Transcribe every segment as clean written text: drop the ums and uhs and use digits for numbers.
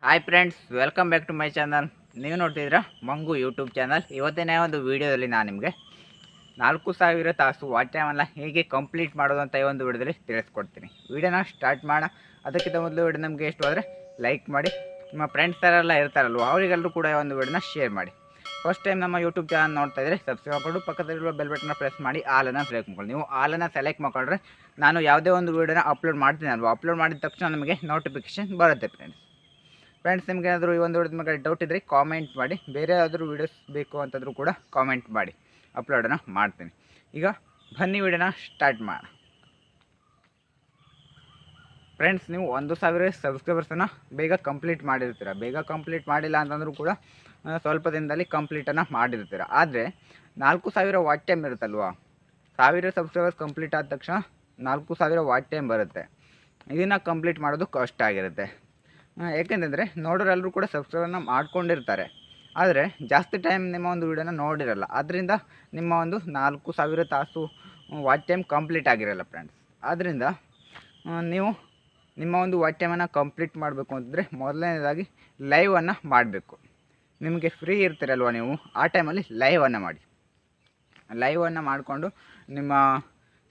Hi friends, welcome back to my channel. ನೀವು ನೋಡ್ತಿದ್ದೀರಾ ಮಂಗು YouTube channel. ಇವತ್ತಿನ ಒಂದು ವೀಡಿಯೋದಲ್ಲಿ ನಾನು ನಿಮಗೆ 4000 ತಾಸು ವಾಚ್ ಟೈಮನ್ನು ಹೇಗೆ ಕಂಪ್ಲೀಟ್ ಮಾಡೋದು ಅಂತ ಈ ಒಂದು ವೀಡಿಯೋದಲ್ಲಿ ತಿಳಿಸ್ಕೊಡ್ತೀನಿ. ವೀಡಿಯೋನ ಸ್ಟಾರ್ಟ್ ಮಾಡೋಣ. ಅದಕ್ಕಿಂತ ಮೊದಲು ವಿಡಿಯೋ ನಮಗೆ ಇಷ್ಟ ಆದರೆ ಲೈಕ್ ಮಾಡಿ, ನಿಮ್ಮ ಫ್ರೆಂಡ್ಸ್ ಥರ ಇರ್ತಾರಲ್ವ ಅವರಿಗೆಲ್ಲರೂ ಕೂಡ ಒಂದು ವಿಡಿಯೋನ ಶೇರ್ ಮಾಡಿ. ಫಸ್ಟ್ ಟೈಮ್ ನಮ್ಮ ಯೂಟ್ಯೂಬ್ ಚಾನಲ್ ನೋಡ್ತಾ ಇದ್ದರೆ ಸಬ್ಸ್ಕ್ರೈಬ್ ಮಾಡಿಕೊಂಡು ಪಕ್ಕದಲ್ಲಿರುವ ಬೆಲ್ ಬಟನ್ನ ಪ್ರೆಸ್ ಮಾಡಿ ಆಲನ್ನು ಸೆಲೆಕ್ಟ್ ಮಾಡ್ಕೊಳ್ಳಿ. ನೀವು ಆಲನ್ನು ಸೆಲೆಕ್ಟ್ ಮಾಡ್ಕೊಂಡ್ರೆ ನಾನು ಯಾವುದೇ ಒಂದು ವೀಡಿಯೋನ ಅಪ್ಲೋಡ್ ಮಾಡ್ತೀನಿ ಅಲ್ವಾ, ಅಪ್ಲೋಡ್ ಮಾಡಿದ ತಕ್ಷಣ ನಮಗೆ ನೋಟಿಫಿಕೇಷನ್ ಬರುತ್ತೆ ಫ್ರೆಂಡ್ಸ್. ನಿಮ್ಗೆ ಏನಾದರೂ ಈ ಒಂದು ವಿಡಿಯೋದ ಮೇಲೆ ಡೌಟ್ ಇದ್ದರೆ ಕಾಮೆಂಟ್ ಮಾಡಿ. ಬೇರೆ ಯಾವ್ದಾದ್ರು ವೀಡಿಯೋಸ್ ಬೇಕು ಅಂತಂದರೂ ಕೂಡ ಕಾಮೆಂಟ್ ಮಾಡಿ, ಅಪ್ಲೋಡನ್ನು ಮಾಡ್ತೀನಿ. ಈಗ ಬನ್ನಿ ವಿಡಿಯೋನ ಸ್ಟಾರ್ಟ್ ಮಾಡೋಣ. ಫ್ರೆಂಡ್ಸ್, ನೀವು 1000 ಸಬ್ಸ್ಕ್ರೈಬರ್ಸನ್ನು ಬೇಗ ಕಂಪ್ಲೀಟ್ ಮಾಡಿರ್ತೀರ. ಬೇಗ ಕಂಪ್ಲೀಟ್ ಮಾಡಿಲ್ಲ ಅಂತಂದರೂ ಕೂಡ ಸ್ವಲ್ಪ ದಿನದಲ್ಲಿ ಕಂಪ್ಲೀಟನ್ನು ಮಾಡಿರ್ತೀರ. ಆದರೆ 4000 ವಾಚ್ ಟೈಮ್ ಇರುತ್ತಲ್ವ, 1000 ಸಬ್ಸ್ಕ್ರೈಬರ್ಸ್ ಕಂಪ್ಲೀಟ್ ಆದ ತಕ್ಷಣ 4000 ವಾಚ್ ಟೈಮ್ ಬರುತ್ತೆ. ಇದನ್ನು ಕಂಪ್ಲೀಟ್ ಮಾಡೋದು ಕಷ್ಟ ಆಗಿರುತ್ತೆ. ಏಕೆಂತಂದರೆ ನೋಡೋರೆಲ್ಲರೂ ಕೂಡ ಸಬ್ಸ್ಕ್ರೈಬರ್ನ ಮಾಡ್ಕೊಂಡಿರ್ತಾರೆ, ಆದರೆ ಜಾಸ್ತಿ ಟೈಮ್ ನಿಮ್ಮ ಒಂದು ವೀಡಿಯೋನ ನೋಡಿರಲ್ಲ. ಅದರಿಂದ ನಿಮ್ಮ ಒಂದು 4000 ತಾಸು ವಾಚ್ ಟೈಮ್ ಕಂಪ್ಲೀಟ್ ಆಗಿರಲ್ಲ ಫ್ರೆಂಡ್ಸ್. ಆದ್ದರಿಂದ ನೀವು ನಿಮ್ಮ ಒಂದು ವಾಚ್ ಟೈಮನ್ನು ಕಂಪ್ಲೀಟ್ ಮಾಡಬೇಕು ಅಂತಂದರೆ ಮೊದಲನೇದಾಗಿ ಲೈವನ್ನು ಮಾಡಬೇಕು. ನಿಮಗೆ ಫ್ರೀ ಇರ್ತೀರಲ್ವ, ನೀವು ಆ ಟೈಮಲ್ಲಿ ಲೈವನ್ನು ಮಾಡಿ. ಲೈವನ್ನು ಮಾಡಿಕೊಂಡು ನಿಮ್ಮ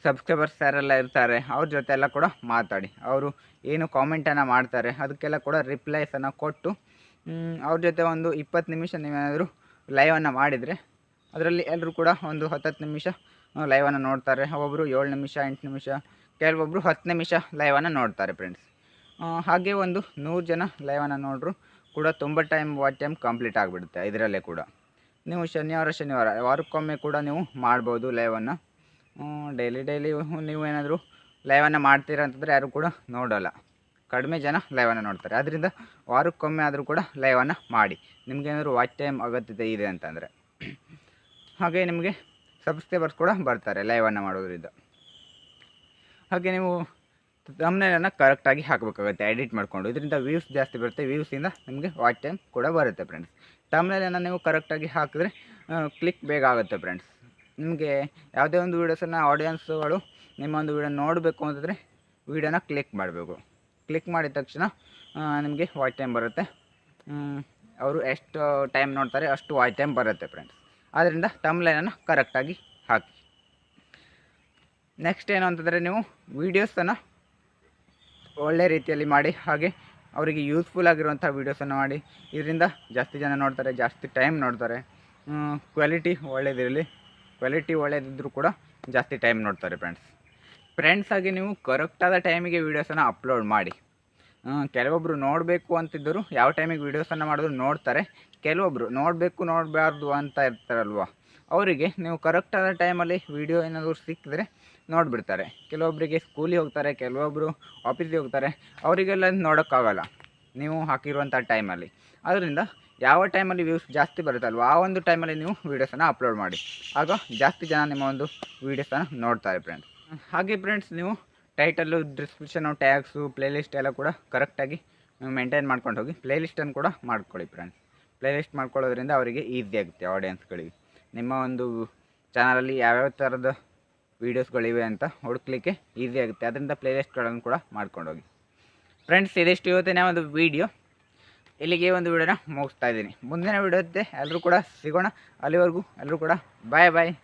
ಸಬ್ಸ್ಕ್ರೈಬರ್ಸ್ ಯಾರೆಲ್ಲ ಇರ್ತಾರೆ ಅವ್ರ ಜೊತೆ ಎಲ್ಲ ಕೂಡ ಮಾತಾಡಿ. ಅವರು ಏನು ಕಾಮೆಂಟನ್ನು ಮಾಡ್ತಾರೆ ಅದಕ್ಕೆಲ್ಲ ಕೂಡ ರಿಪ್ಲೈಸನ್ನು ಕೊಟ್ಟು ಅವ್ರ ಜೊತೆ ಒಂದು 20 ನಿಮಿಷ ನೀವೇನಾದರೂ ಲೈವನ್ನು ಮಾಡಿದರೆ ಅದರಲ್ಲಿ ಎಲ್ಲರೂ ಕೂಡ ಒಂದು 10 ನಿಮಿಷ ಲೈವನ್ನು ನೋಡ್ತಾರೆ. ಒಬ್ಬರು 7 ನಿಮಿಷ, 8 ನಿಮಿಷ, ಕೆಲವೊಬ್ಬರು 10 ನಿಮಿಷ ಲೈವನ್ನು ನೋಡ್ತಾರೆ ಫ್ರೆಂಡ್ಸ್. ಹಾಗೆ ಒಂದು 100 ಜನ ಲೈವನ್ನು ನೋಡ್ರು ಕೂಡ ತುಂಬ ಟೈಮ್ ವಾಚ್ ಟೈಮ್ ಕಂಪ್ಲೀಟ್ ಆಗಿಬಿಡುತ್ತೆ. ಇದರಲ್ಲೇ ಕೂಡ ನೀವು ಶನಿವಾರ ವಾರಕ್ಕೊಮ್ಮೆ ಕೂಡ ನೀವು ಮಾಡ್ಬೋದು ಲೈವನ್ನು. ಡೈಲಿ ನೀವು ಏನಾದರೂ ಲೈವನ್ನು ಮಾಡ್ತೀರ ಅಂತಂದರೆ ಯಾರು ಕೂಡ ನೋಡೋಲ್ಲ, ಕಡಿಮೆ ಜನ ಲೈವನ್ನು ನೋಡ್ತಾರೆ. ಅದರಿಂದ ವಾರಕ್ಕೊಮ್ಮೆ ಆದರೂ ಕೂಡ ಲೈವನ್ನು ಮಾಡಿ, ನಿಮಗೇನಾದರೂ ವಾಚ್ ಟೈಮ್ ಅಗತ್ಯತೆ ಇದೆ ಅಂತಂದರೆ. ಹಾಗೆ ನಿಮಗೆ ಸಬ್ಸ್ಕ್ರೈಬರ್ಸ್ ಕೂಡ ಬರ್ತಾರೆ ಲೈವನ್ನು ಮಾಡೋದ್ರಿಂದ. ಹಾಗೆ ನೀವು ಥಂಬ್ನೇಲನ್ನು ಕರೆಕ್ಟಾಗಿ ಹಾಕಬೇಕಾಗುತ್ತೆ ಎಡಿಟ್ ಮಾಡಿಕೊಂಡು. ಇದರಿಂದ ವ್ಯೂಸ್ ಜಾಸ್ತಿ ಬರುತ್ತೆ, ವ್ಯೂಸಿಂದ ನಿಮಗೆ ವಾಚ್ ಟೈಮ್ ಕೂಡ ಬರುತ್ತೆ ಫ್ರೆಂಡ್ಸ್. ಥಂಬ್ನೇಲನ್ನು ನೀವು ಕರೆಕ್ಟಾಗಿ ಹಾಕಿದ್ರೆ ಕ್ಲಿಕ್ ಬೇಗ ಆಗುತ್ತೆ ಫ್ರೆಂಡ್ಸ್. ನಿಮಗೆ ಯಾವುದೇ ಒಂದು ವೀಡಿಯೋಸನ್ನು ಆಡಿಯನ್ಸ್ಗಳು ನಿಮ್ಮ ಒಂದು ವೀಡಿಯೋ ನೋಡಬೇಕು ಅಂತಂದರೆ ವೀಡಿಯೋನ ಕ್ಲಿಕ್ ಮಾಡಬೇಕು. ಕ್ಲಿಕ್ ಮಾಡಿದ ತಕ್ಷಣ ನಿಮಗೆ ವಾಚ್ ಟೈಮ್ ಬರುತ್ತೆ. ಅವರು ಎಷ್ಟು ಟೈಮ್ ನೋಡ್ತಾರೆ ಅಷ್ಟು ವಾಚ್ ಟೈಮ್ ಬರುತ್ತೆ ಫ್ರೆಂಡ್ಸ್. ಆದ್ದರಿಂದ ಥಂಬ್ನೇಲನ್ನು ಕರೆಕ್ಟಾಗಿ ಹಾಕಿ. ನೆಕ್ಸ್ಟ್ ಏನು ಅಂತಂದರೆ, ನೀವು ವೀಡಿಯೋಸನ್ನು ಒಳ್ಳೆ ರೀತಿಯಲ್ಲಿ ಮಾಡಿ, ಹಾಗೆ ಅವರಿಗೆ ಯೂಸ್ಫುಲ್ ಆಗಿರುವಂಥ ವೀಡಿಯೋಸನ್ನು ಮಾಡಿ. ಇದರಿಂದ ಜಾಸ್ತಿ ಜನ ನೋಡ್ತಾರೆ, ಜಾಸ್ತಿ ಟೈಮ್ ನೋಡ್ತಾರೆ. ಕ್ವಾಲಿಟಿ ಒಳ್ಳೆಯದಿರಲಿ, ಕ್ವಾಲಿಟಿ ಒಳ್ಳೆಯದಿದ್ದರೂ ಕೂಡ ಜಾಸ್ತಿ ಟೈಮ್ ನೋಡ್ತಾರೆ ಫ್ರೆಂಡ್ಸ್. ಹಾಗೆ ನೀವು ಕರೆಕ್ಟಾದ ಟೈಮಿಗೆ ವೀಡಿಯೋಸನ್ನು ಅಪ್ಲೋಡ್ ಮಾಡಿ. ಕೆಲವೊಬ್ಬರು ನೋಡಬೇಕು ಅಂತಿದ್ದರು ಯಾವ ಟೈಮಿಗೆ ವೀಡಿಯೋಸನ್ನು ಮಾಡಿದ್ರು ನೋಡ್ತಾರೆ. ಕೆಲವೊಬ್ಬರು ನೋಡಬಾರ್ದು ಅಂತ ಇರ್ತಾರಲ್ವ, ಅವರಿಗೆ ನೀವು ಕರೆಕ್ಟಾದ ಟೈಮಲ್ಲಿ ವೀಡಿಯೋ ಏನಾದರೂ ಸಿಕ್ಕಿದ್ರೆ ನೋಡಿಬಿಡ್ತಾರೆ. ಕೆಲವೊಬ್ಬರಿಗೆ ಸ್ಕೂಲಿಗೆ ಹೋಗ್ತಾರೆ, ಕೆಲವೊಬ್ಬರು ಆಫೀಸಿಗೆ ಹೋಗ್ತಾರೆ, ಅವರಿಗೆಲ್ಲ ನೋಡೋಕ್ಕಾಗಲ್ಲ ನೀವು ಹಾಕಿರುವಂಥ ಟೈಮಲ್ಲಿ. ಅದರಿಂದ ಯಾವ ಟೈಮಲ್ಲಿ ವ್ಯೂಸ್ ಜಾಸ್ತಿ ಬರುತ್ತಲ್ವ ಆ ಒಂದು ಟೈಮಲ್ಲಿ ನೀವು ವೀಡಿಯೋಸನ್ನು ಅಪ್ಲೋಡ್ ಮಾಡಿ. ಆಗ ಜಾಸ್ತಿ ಜನ ನಿಮ್ಮ ಒಂದು ವೀಡಿಯೋಸನ್ನು ನೋಡ್ತಾರೆ ಫ್ರೆಂಡ್ಸ್. ಹಾಗೆ ಫ್ರೆಂಡ್ಸ್, ನೀವು ಟೈಟಲ್ಲು, ಡಿಸ್ಕ್ರಿಪ್ಷನು, ಟ್ಯಾಗ್ಸು, ಪ್ಲೇಲಿಸ್ಟ್ ಎಲ್ಲ ಕೂಡ ಕರೆಕ್ಟಾಗಿ ಮೇಂಟೈನ್ ಮಾಡ್ಕೊಂಡು ಹೋಗಿ. ಪ್ಲೇಲಿಸ್ಟನ್ನು ಕೂಡ ಮಾಡ್ಕೊಳ್ಳಿ ಫ್ರೆಂಡ್ಸ್. ಪ್ಲೇಲಿಸ್ಟ್ ಮಾಡ್ಕೊಳ್ಳೋದ್ರಿಂದ ಅವರಿಗೆ ಈಸಿ ಆಗುತ್ತೆ, ಆಡಿಯನ್ಸ್ಗಳಿಗೆ ನಿಮ್ಮ ಒಂದು ಚಾನಲಲ್ಲಿ ಯಾವ್ಯಾವ ಥರದ ವೀಡಿಯೋಸ್ಗಳಿವೆ ಅಂತ ಹುಡುಕ್ಲಿಕ್ಕೆ ಈಸಿ ಆಗುತ್ತೆ. ಅದರಿಂದ ಪ್ಲೇಲಿಸ್ಟ್ಗಳನ್ನು ಕೂಡ ಮಾಡ್ಕೊಂಡು ಹೋಗಿ ಫ್ರೆಂಡ್ಸ್. ಇದಿಷ್ಟು ಇವತ್ತಿನ ಒಂದು ವೀಡಿಯೋ. ಇಲ್ಲಿಗೆ ಒಂದು ವೀಡಿಯೋನ ಮುಗಿಸ್ತಾ ಇದ್ದೀನಿ. ಮುಂದಿನ ವೀಡಿಯೋ ಎಲ್ಲರೂ ಕೂಡ ಸಿಗೋಣ. ಅಲ್ಲಿವರೆಗೂ ಎಲ್ಲರೂ ಕೂಡ ಬಾಯ್.